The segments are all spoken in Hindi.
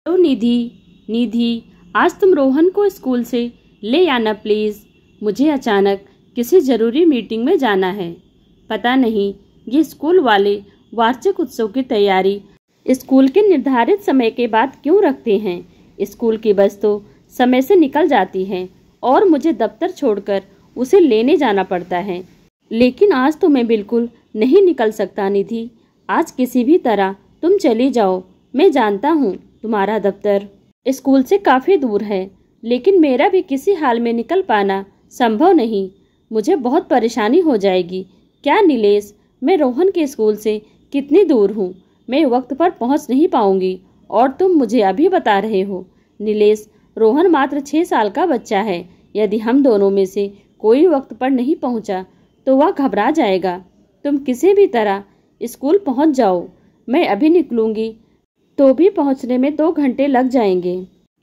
तो निधि, निधि, आज तुम रोहन को स्कूल से ले आना प्लीज़। मुझे अचानक किसी ज़रूरी मीटिंग में जाना है। पता नहीं ये स्कूल वाले वार्षिक उत्सव की तैयारी स्कूल के निर्धारित समय के बाद क्यों रखते हैं। स्कूल की बस तो समय से निकल जाती है और मुझे दफ्तर छोड़कर उसे लेने जाना पड़ता है। लेकिन आज तो मैं बिल्कुल नहीं निकल सकता निधि। आज किसी भी तरह तुम चली जाओ। मैं जानता हूँ तुम्हारा दफ्तर स्कूल से काफ़ी दूर है, लेकिन मेरा भी किसी हाल में निकल पाना संभव नहीं। मुझे बहुत परेशानी हो जाएगी। क्या नीलेश, मैं रोहन के स्कूल से कितनी दूर हूँ? मैं वक्त पर पहुँच नहीं पाऊँगी और तुम मुझे अभी बता रहे हो। नीलेश, रोहन मात्र 6 साल का बच्चा है। यदि हम दोनों में से कोई वक्त पर नहीं पहुँचा तो वह घबरा जाएगा। तुम किसी भी तरह स्कूल पहुँच जाओ। मैं अभी निकलूँगी तो भी पहुँचने में 2 घंटे लग जाएंगे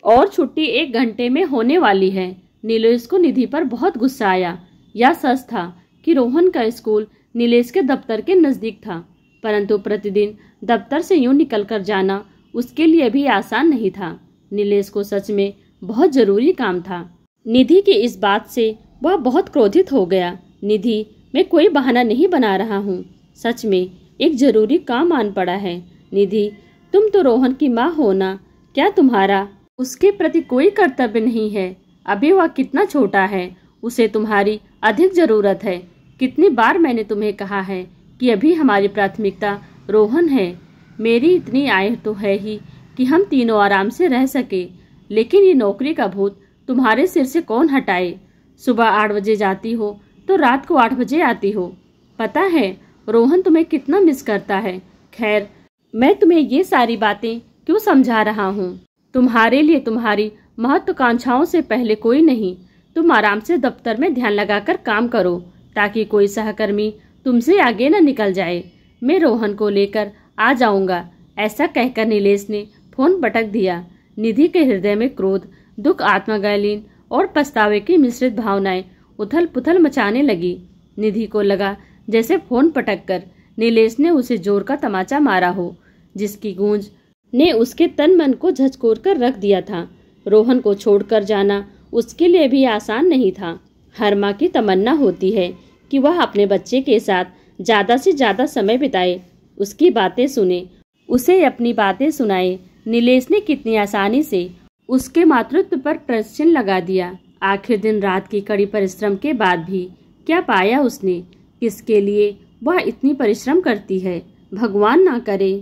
और छुट्टी 1 घंटे में होने वाली है। नीलेश को निधि पर बहुत गुस्सा आया। यह सच था कि रोहन का स्कूल नीलेश के दफ्तर के नज़दीक था, परंतु प्रतिदिन दफ्तर से यूं निकलकर जाना उसके लिए भी आसान नहीं था। नीलेश को सच में बहुत जरूरी काम था। निधि की इस बात से वह बहुत क्रोधित हो गया। निधि, मैं कोई बहाना नहीं बना रहा हूँ। सच में एक जरूरी काम आन पड़ा है। निधि, तुम तो रोहन की माँ हो ना, क्या तुम्हारा उसके प्रति कोई कर्तव्य नहीं है? अभी वह कितना छोटा है, उसे तुम्हारी अधिक जरूरत है। कितनी बार मैंने तुम्हें कहा है कि अभी हमारी प्राथमिकता रोहन है। मेरी इतनी आय तो है ही कि हम तीनों आराम से रह सके, लेकिन ये नौकरी का भूत तुम्हारे सिर से कौन हटाए? सुबह 8 बजे जाती हो तो रात को 8 बजे आती हो। पता है रोहन तुम्हें कितना मिस करता है। खैर, मैं तुम्हें ये सारी बातें क्यों समझा रहा हूँ? तुम्हारे लिए तुम्हारी महत्वाकांक्षाओं से पहले कोई नहीं। तुम आराम से दफ्तर में ध्यान लगाकर काम करो ताकि कोई सहकर्मी तुमसे आगे न निकल जाए। मैं रोहन को लेकर आ जाऊंगा। ऐसा कहकर नीलेश ने फोन पटक दिया। निधि के हृदय में क्रोध, दुख, आत्मग्लानि और पछतावे की मिश्रित भावनाएं उथल पुथल मचाने लगी। निधि को लगा जैसे फोन पटककर नीलेश ने उसे जोर का तमाचा मारा हो, जिसकी गूंज ने उसके तन मन को झकझोर कर रख दिया था। रोहन को छोड़कर जाना उसके लिए भी आसान नहीं था। हर माँ की तमन्ना होती है कि वह अपने बच्चे के साथ ज्यादा से ज्यादा समय बिताए, उसकी बातें सुने, उसे अपनी बातें सुनाए। नीलेश ने कितनी आसानी से उसके मातृत्व पर प्रश्न लगा दिया। आखिर दिन रात की कड़ी परिश्रम के बाद भी क्या पाया उसने? किसके लिए वह इतनी परिश्रम करती है? भगवान ना करे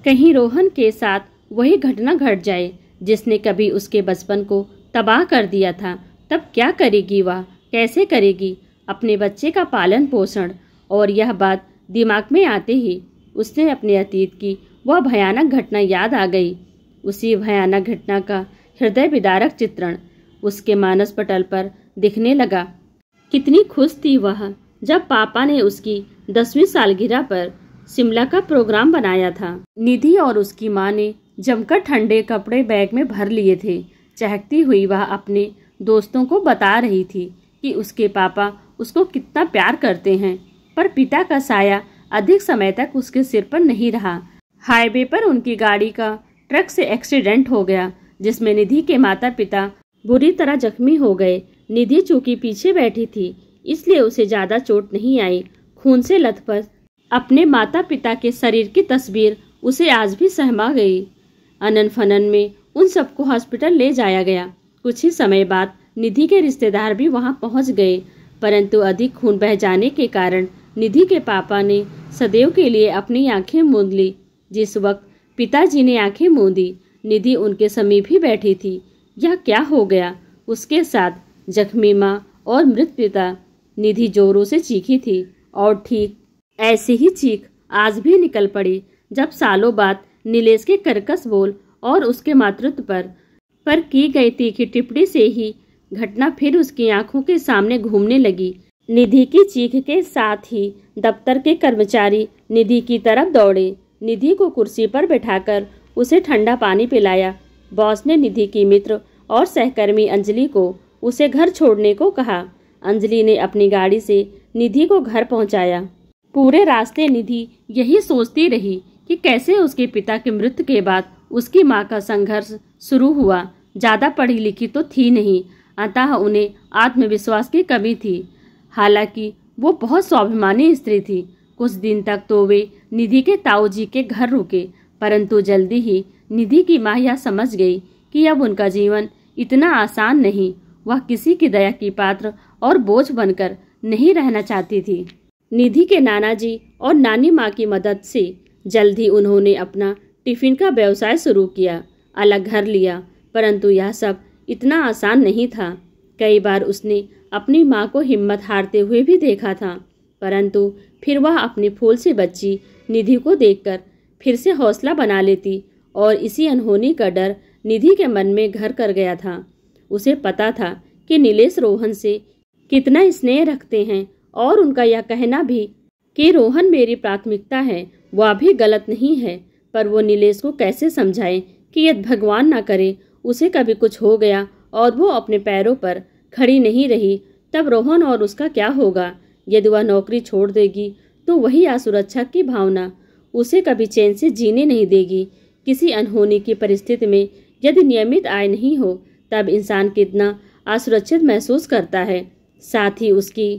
कहीं रोहन के साथ वही घटना घट जाए जिसने कभी उसके बचपन को तबाह कर दिया था। तब क्या करेगी वह? कैसे करेगी अपने बच्चे का पालन पोषण? और यह बात दिमाग में आते ही उसने अपने अतीत की वह भयानक घटना याद आ गई। उसी भयानक घटना का हृदय विदारक चित्रण उसके मानस पटल पर दिखने लगा। कितनी खुश थी वह जब पापा ने उसकी 10वीं सालगिरह पर शिमला का प्रोग्राम बनाया था। निधि और उसकी माँ ने जमकर ठंडे कपड़े बैग में भर लिए थे। चहकती हुई वह अपने दोस्तों को बता रही थी कि उसके पापा उसको कितना प्यार करते हैं, पर पिता का साया अधिक समय तक उसके सिर पर नहीं रहा। हाईवे पर उनकी गाड़ी का ट्रक से एक्सीडेंट हो गया, जिसमें निधि के माता पिता बुरी तरह जख्मी हो गए। निधि चूंकि पीछे बैठी थी, इसलिए उसे ज्यादा चोट नहीं आई। खून से लथपथ अपने माता पिता के शरीर की तस्वीर उसे आज भी सहमा गई। अनन फनन में उन सबको हॉस्पिटल ले जाया गया। कुछ ही समय बाद निधि के रिश्तेदार भी वहां पहुंच गए, परंतु अधिक खून बह जाने के कारण निधि के पापा ने सदैव के लिए अपनी आंखें मूंद ली। जिस वक्त पिताजी ने आंखें मूंदी, निधि उनके समीप ही बैठी थी। यह क्या हो गया उसके साथ? जख्मी माँ और मृत पिता। निधि जोरों से चीखी थी और ठीक ऐसी ही चीख आज भी निकल पड़ी जब सालों बाद नीलेश के कर्कश बोल और उसके मातृत्व पर की गई तीखी टिप्पणी से ही घटना फिर उसकी आंखों के सामने घूमने लगी। निधि की चीख के साथ ही दफ्तर के कर्मचारी निधि की तरफ दौड़े। निधि को कुर्सी पर बैठाकर उसे ठंडा पानी पिलाया। बॉस ने निधि की मित्र और सहकर्मी अंजलि को उसे घर छोड़ने को कहा। अंजलि ने अपनी गाड़ी से निधि को घर पहुंचाया। पूरे रास्ते निधि यही सोचती रही कि कैसे उसके पिता की मृत्यु के बाद उसकी माँ का संघर्ष शुरू हुआ। ज़्यादा पढ़ी लिखी तो थी नहीं, अतः उन्हें आत्मविश्वास की कमी थी। हालांकि वो बहुत स्वाभिमानी स्त्री थी। कुछ दिन तक तो वे निधि के ताऊजी के घर रुके, परंतु जल्दी ही निधि की माँ यह समझ गई कि अब उनका जीवन इतना आसान नहीं। वह किसी की दया की पात्र और बोझ बनकर नहीं रहना चाहती थी। निधि के नाना जी और नानी माँ की मदद से जल्द ही उन्होंने अपना टिफिन का व्यवसाय शुरू किया, अलग घर लिया, परंतु यह सब इतना आसान नहीं था। कई बार उसने अपनी माँ को हिम्मत हारते हुए भी देखा था, परंतु फिर वह अपनी फूल सी बच्ची निधि को देखकर फिर से हौसला बना लेती और इसी अनहोनी का डर निधि के मन में घर कर गया था। उसे पता था कि नीलेश रोहन से कितना स्नेह रखते हैं और उनका यह कहना भी कि रोहन मेरी प्राथमिकता है वह भी गलत नहीं है, पर वो नीलेश को कैसे समझाए कि यदि भगवान न करे उसे कभी कुछ हो गया और वो अपने पैरों पर खड़ी नहीं रही, तब रोहन और उसका क्या होगा। यदि वह नौकरी छोड़ देगी तो वही असुरक्षा की भावना उसे कभी चैन से जीने नहीं देगी। किसी अनहोनी की परिस्थिति में यदि नियमित आय नहीं हो तब इंसान कितना असुरक्षित महसूस करता है। साथ ही उसकी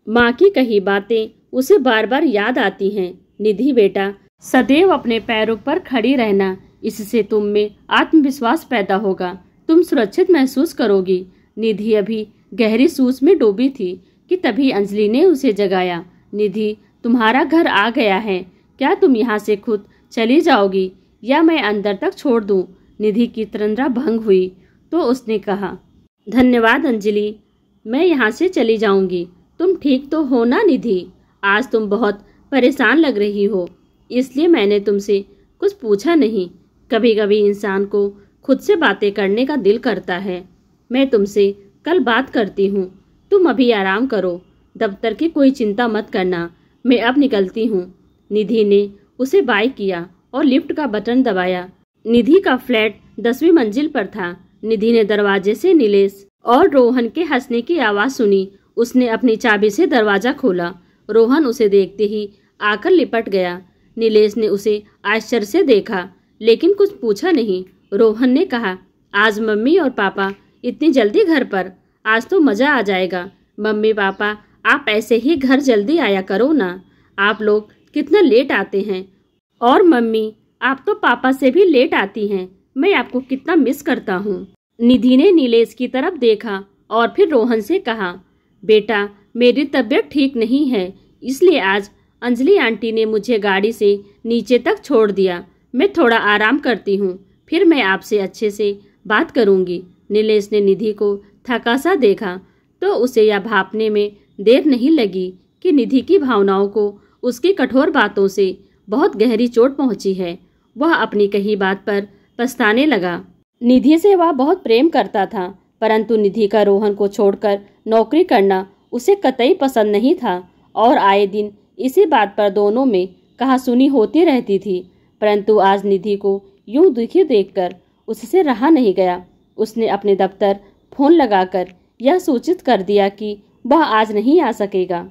माँ की कही बातें उसे बार बार याद आती हैं। निधि बेटा, सदैव अपने पैरों पर खड़ी रहना, इससे तुम में आत्मविश्वास पैदा होगा, तुम सुरक्षित महसूस करोगी। निधि अभी गहरी सोच में डूबी थी कि तभी अंजलि ने उसे जगाया। निधि, तुम्हारा घर आ गया है, क्या तुम यहाँ से खुद चली जाओगी या मैं अंदर तक छोड़ दूँ? निधि की तंद्रा भंग हुई तो उसने कहा, धन्यवाद अंजलि, मैं यहाँ से चली जाऊंगी। तुम ठीक तो हो ना निधि? आज तुम बहुत परेशान लग रही हो, इसलिए मैंने तुमसे कुछ पूछा नहीं। कभी कभी इंसान को खुद से बातें करने का दिल करता है। मैं तुमसे कल बात करती हूँ, तुम अभी आराम करो, दफ्तर की कोई चिंता मत करना, मैं अब निकलती हूँ। निधि ने उसे बाय किया और लिफ्ट का बटन दबाया। निधि का फ्लैट 10वीं मंजिल पर था। निधि ने दरवाजे से नीलेश और रोहन के हंसने की आवाज सुनी। उसने अपनी चाबी से दरवाजा खोला। रोहन उसे देखते ही आकर लिपट गया। नीलेश ने उसे आश्चर्य से देखा लेकिन कुछ पूछा नहीं। रोहन ने कहा, आज मम्मी और पापा इतनी जल्दी घर पर? आज तो मजा आ जाएगा। मम्मी पापा, आप ऐसे ही घर जल्दी आया करो ना, आप लोग कितना लेट आते हैं। और मम्मी, आप तो पापा से भी लेट आती हैं, मैं आपको कितना मिस करता हूँ। निधि ने नीलेश की तरफ देखा और फिर रोहन से कहा, बेटा, मेरी तबीयत ठीक नहीं है, इसलिए आज अंजलि आंटी ने मुझे गाड़ी से नीचे तक छोड़ दिया। मैं थोड़ा आराम करती हूँ, फिर मैं आपसे अच्छे से बात करूँगी। नीलेश ने निधि को थका सा देखा तो उसे यह भापने में देर नहीं लगी कि निधि की भावनाओं को उसकी कठोर बातों से बहुत गहरी चोट पहुंची है। वह अपनी कही बात पर पछताने लगा। निधि से वह बहुत प्रेम करता था, परंतु निधि का रोहन को छोड़कर नौकरी करना उसे कतई पसंद नहीं था और आए दिन इसी बात पर दोनों में कहासुनी होती रहती थी। परंतु आज निधि को यूं दुखी देखकर उससे रहा नहीं गया। उसने अपने दफ्तर फोन लगाकर यह सूचित कर दिया कि वह आज नहीं आ सकेगा।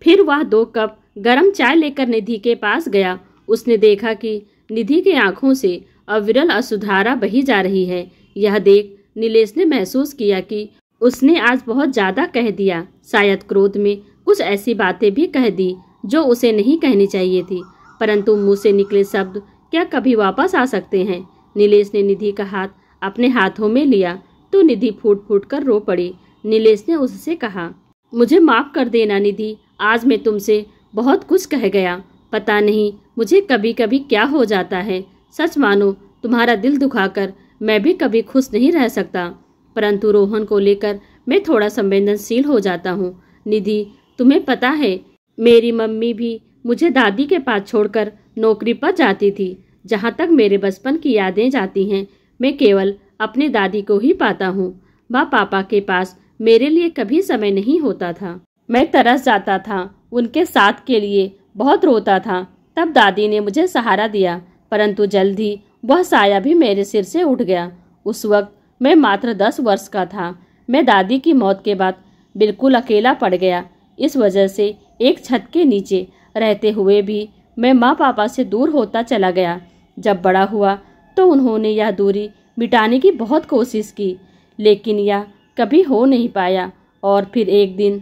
फिर वह 2 कप गरम चाय लेकर निधि के पास गया। उसने देखा कि निधि की आंखों से अविरल अश्रुधारा बही जा रही है। यह देख नीलेश ने महसूस किया कि उसने आज बहुत ज्यादा कह दिया। शायद क्रोध में कुछ ऐसी बातें भी कह दी जो उसे नहीं कहनी चाहिए थी, परंतु मुंह से निकले शब्द क्या कभी वापस आ सकते हैं। नीलेश ने निधि का हाथ अपने हाथों में लिया तो निधि फूट फूट कर रो पड़ी। नीलेश ने उससे कहा, मुझे माफ कर देना निधि, आज मैं तुमसे बहुत कुछ कह गया। पता नहीं मुझे कभी कभी क्या हो जाता है। सच मानो तुम्हारा दिल दुखाकर मैं भी कभी खुश नहीं रह सकता, परंतु रोहन को लेकर मैं थोड़ा संवेदनशील हो जाता हूँ। निधि, तुम्हें पता है मेरी मम्मी भी मुझे दादी के पास छोड़कर नौकरी पर जाती थी। जहाँ तक मेरे बचपन की यादें जाती हैं, मैं केवल अपनी दादी को ही पाता हूँ। माँ पापा के पास मेरे लिए कभी समय नहीं होता था। मैं तरस जाता था, उनके साथ के लिए बहुत रोता था। तब दादी ने मुझे सहारा दिया, परंतु जल्द ही वह साया भी मेरे सिर से उठ गया। उस वक्त मैं मात्र 10 वर्ष का था। मैं दादी की मौत के बाद बिल्कुल अकेला पड़ गया। इस वजह से एक छत के नीचे रहते हुए भी मैं माँ पापा से दूर होता चला गया। जब बड़ा हुआ तो उन्होंने यह दूरी मिटाने की बहुत कोशिश की, लेकिन यह कभी हो नहीं पाया। और फिर एक दिन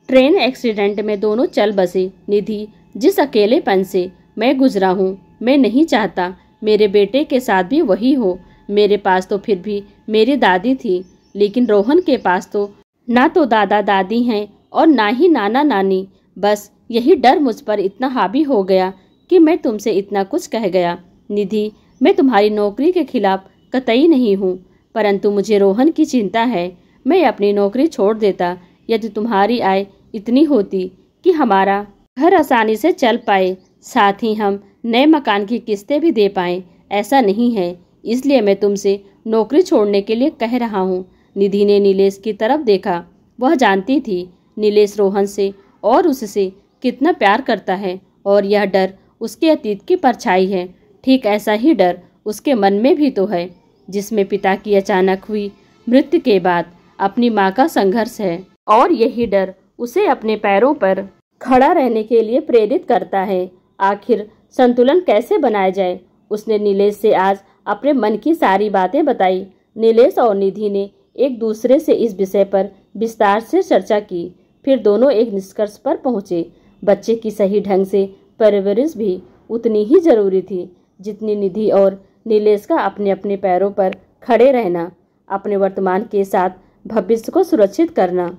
ट्रेन एक्सीडेंट में दोनों चल बसे। निधि, जिस अकेलेपन से मैं गुजरा हूँ, मैं नहीं चाहता मेरे बेटे के साथ भी वही हो। मेरे पास तो फिर भी मेरी दादी थी, लेकिन रोहन के पास तो ना तो दादा दादी हैं और ना ही नाना नानी। बस यही डर मुझ पर इतना हावी हो गया कि मैं तुमसे इतना कुछ कह गया। निधि, मैं तुम्हारी नौकरी के खिलाफ कतई नहीं हूँ, परंतु मुझे रोहन की चिंता है। मैं अपनी नौकरी छोड़ देता यदि तुम्हारी आय इतनी होती कि हमारा घर आसानी से चल पाए, साथ ही हम नए मकान की किस्तें भी दे पाएं। ऐसा नहीं है, इसलिए मैं तुमसे नौकरी छोड़ने के लिए कह रहा हूँ। निधि ने नीलेश की तरफ देखा। वह जानती थी नीलेश रोहन से और उससे कितना प्यार करता है और यह डर उसके अतीत की परछाई है। ठीक ऐसा ही डर उसके मन में भी तो है, जिसमें पिता की अचानक हुई मृत्यु के बाद अपनी माँ का संघर्ष है। और यही डर उसे अपने पैरों पर खड़ा रहने के लिए प्रेरित करता है। आखिर संतुलन कैसे बनाया जाए? उसने नीलेश से आज अपने मन की सारी बातें बताई। नीलेश और निधि ने एक दूसरे से इस विषय पर विस्तार से चर्चा की। फिर दोनों एक निष्कर्ष पर पहुंचे। बच्चे की सही ढंग से परवरिश भी उतनी ही जरूरी थी जितनी निधि और नीलेश का अपने अपने पैरों पर खड़े रहना, अपने वर्तमान के साथ भविष्य को सुरक्षित करना।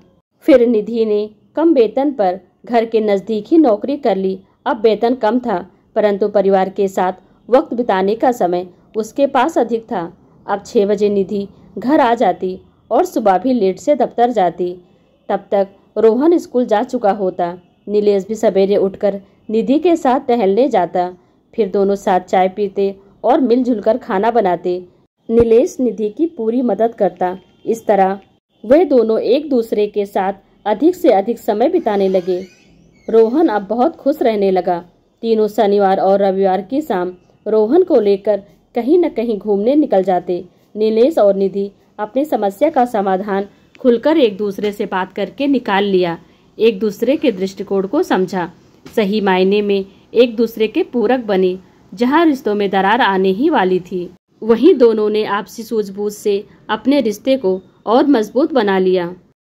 फिर निधि ने कम वेतन पर घर के नजदीक ही नौकरी कर ली। अब वेतन कम था, परंतु परिवार के साथ वक्त बिताने का समय उसके पास अधिक था। अब 6 बजे निधि घर आ जाती और सुबह भी लेट से दफ्तर जाती। तब तक रोहन स्कूल जा चुका होता। नीलेश भी सवेरे उठकर निधि के साथ टहलने जाता। फिर दोनों साथ चाय पीते और मिलजुल कर खाना बनाते। नीलेश निधि की पूरी मदद करता। इस तरह वे दोनों एक दूसरे के साथ अधिक से अधिक समय बिताने लगे। रोहन अब बहुत खुश रहने लगा। तीनों शनिवार और रविवार की शाम रोहन को लेकर कहीं न कहीं घूमने निकल जाते। नीलेश और निधि अपनी समस्या का समाधान खुलकर एक दूसरे से बात करके निकाल लिया। एक दूसरे के दृष्टिकोण को समझा, सही मायने में एक दूसरे के पूरक बने। जहां रिश्तों में दरार आने ही वाली थी, वहीं दोनों ने आपसी सूझबूझ से अपने रिश्ते को और मजबूत बना लिया।